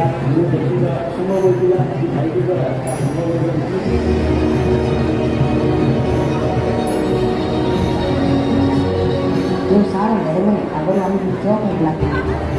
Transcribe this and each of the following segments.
Io sarei veramente avrò un gioco in platea.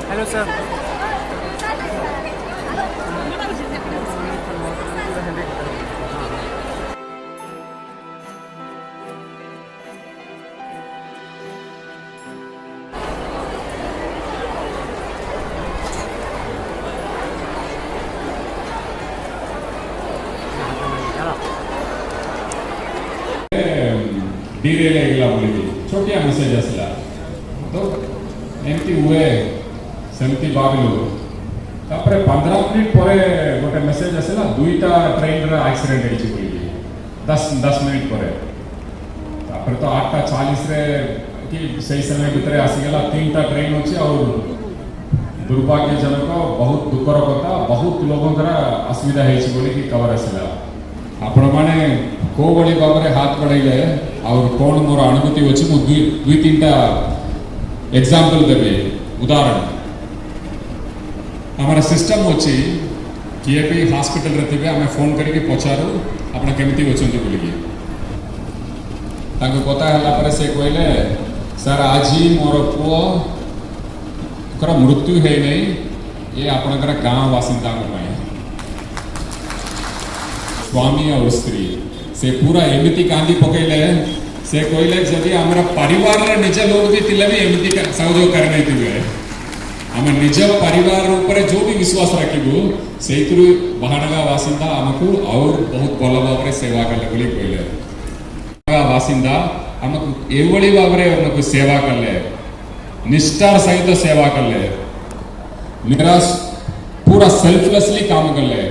Hello, sir. Derail ହେଇଗଲା ବୋଲିକି ଛୋଟିଆ message ଆସିଲା ତ ଏମିତି ହୁଏ ସେମିତି ଭାବିଲୁ ତାପରେ 15 ମିନିଟ୍ ପରେ ଗୋଟେ ମେସେଜ ଆସିଲା ଦୁଇଟା ଟ୍ରେନର ଆକ୍ସିଡେଣ୍ଟ ହେଇଛି ବୋଲିକି 10 ମିନିଟ୍ ପରେ ତାପରେ ତ 8:40ରେ କି ସେଇ ସମୟ ଭିତରେ ଆସିଗଲା 3ଟା ଟ୍ରେନ ଅଛି ଆଉ ଦୁର୍ଭାଗ୍ୟଜନକ ବହୁତ ଦୁଃଖର କଥା ବହୁତ ଲୋକଙ୍କର ଅସୁବିଧା ହେଇଛି ବୋଲିକି ଖବର ଆସିଲା ଆପଣମାନେ को भाई भाव में हाथ बढ़ाइले और कौन मोर अनुभूति अच्छी मुझे दुई तीन टा एग्जांपल देवे उदाहरण हमारा सिस्टम अच्छी किए भी हॉस्पिटल रे थिबे हमें फोन करके पचारू आपण केमिति होचंती बोलिकी ताको पता हला पर से कहले सर आज ही मोर पुओ मृत्यु है नहीं ये आपणकर गाँव बासिंदा स्वामी और स्त्री से पूरा एमती कांदी पकईले से कहले जदि आमर परिवार निज लोग भी थिले भी एमती सहयोग करने थे आम निज परिवार ऊपर जो भी विश्वास रखू से बाहानगा बासिंदा आमको और बहुत भल भाव सेवा कले बोली कहले बासिंदा आमको एभली भाव आमको सेवा कले निष्ठार सहित सेवा कले निराश पूरा सेल्फलेसली काम कले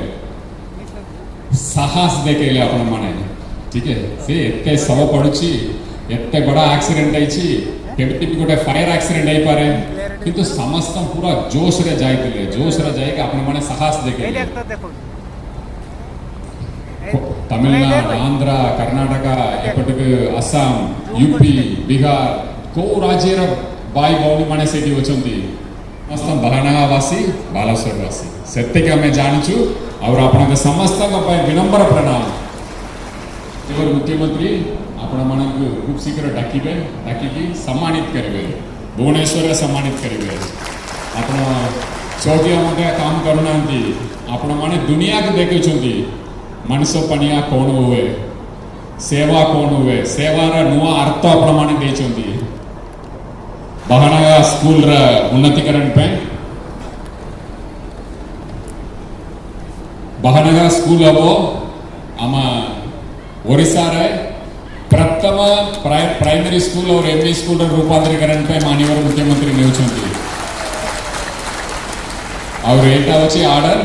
साहस देखेले आपण माने ठीक है से एते सब पड़ुची एते बड़ा एक्सीडेंट आइची केमती भी गोटे फायर एक्सीडेंट आइ पारे किंतु समस्त पूरा जोश रे जाइतिले जोश रे जाई के आपण माने साहस देखेले तमिलनाडु आंध्र कर्नाटक एपटक असम यूपी बिहार को राज्य रे भाई भौणी माने सेठी होचंती समस्त बाहानगावासी बालेश्वरवासी सेते के हमें जानिछु और आपन समस्त विनम्र प्रणाम केवल मुख्यमंत्री आपण मानक खूब शीघ्र डाकिबे डाकिकी सम्मानित करेंगे भुवनेश्वर सम्मानित करेंगे आपण चौकिया मते काम करना आपण माने दुनिया को देखुछंती मनुष्य पनिया कौन हुए सेवा कौन हुए सेवार नुआ अर्थ आपण माने देछंती बाहानगा स्कूल रा उन्नतीकरण पे बाहानगा स्कूल हम आम ओडिशा रे प्रथम प्राइमरी स्कूल और एमई स्कूल रूपांतरीकरण पे माननीय मुख्यमंत्री नेउछंती और एटा होची ऑर्डर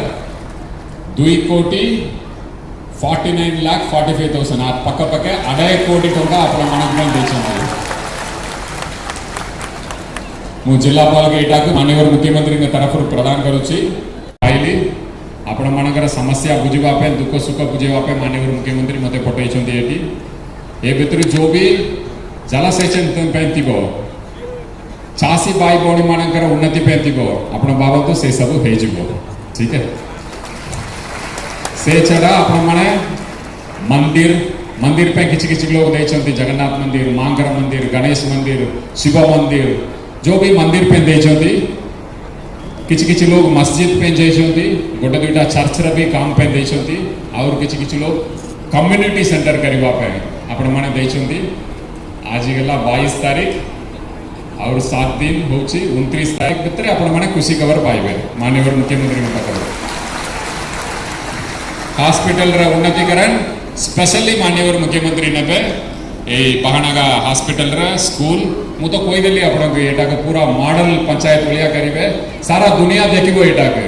2,49,45,000 आ पक्का पक्के 2.5 कोटी टंका आपण मानक देछंती मु जिलापाल के एटा को माननीय मुख्यमंत्री के तरफ प्रदान करूची आइली आपण मानकर समस्या बुझिबा पे दुख सुख बुझिबा पे माननीय मुख्यमंत्री मते पठेइछंती एटी ए भितर जो भी जलसेचन पे थिबो चासी भाई भौणी मानकर उन्नति पे थिबो आपण बाबा तो से सब हे जिवो ठीक है से छड़ा आपण माने मंदिर मंदिर पे किछि किछि लोग देइछंती जगन्नाथ मंदिर मांगर मंदिर गणेश मंदिर शिव मंदिर जो भी मंदिर पे देइछंती किछि किछि लोग मस्जिद पे देइछंती गोटे दुईटा चर्च रे भी काम पे देइछंती और किछि किछि लोग कम्युनिटी सेंटर करबा पे आपण माने देइछंती आज गेला 22 तारीख और 7 दिन होची 29 तारीख भितर आपण माने खुशी खबर पाइबे माननीय मुख्यमंत्री के पाखर हॉस्पिटल रे उन्नतीकरण स्पेशली माननीय मुख्यमंत्री नेबे ए बाहानगा हॉस्पिटल रे स्कूल मु तो कोई देली आपण के एटा के पूरा मॉडल पंचायत भलिया करिवे सारा दुनिया देखिबो एटा के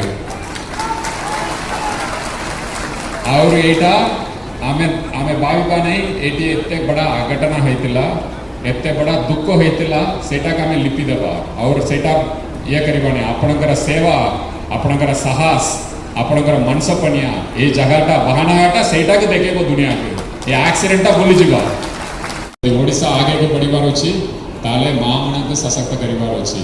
और एटा आमे आमे भाविबा नहीं एटी एते बड़ा घटना हेतिला एते बड़ा दुख हेतिला सेटा के हमें लिपि देबा और सेटा ये करिबा नहीं आपनकर सेवा आपनकर साहस आपनकर मनसपनिया ए जगहटा बाहानगाटा सेटा के देखेबो दुनिया के ए एक्सीडेंटा बोली जिबा ओडिशा आगे के बढ़िबार अछि ताले मां मन के सशक्त करिबार अछि।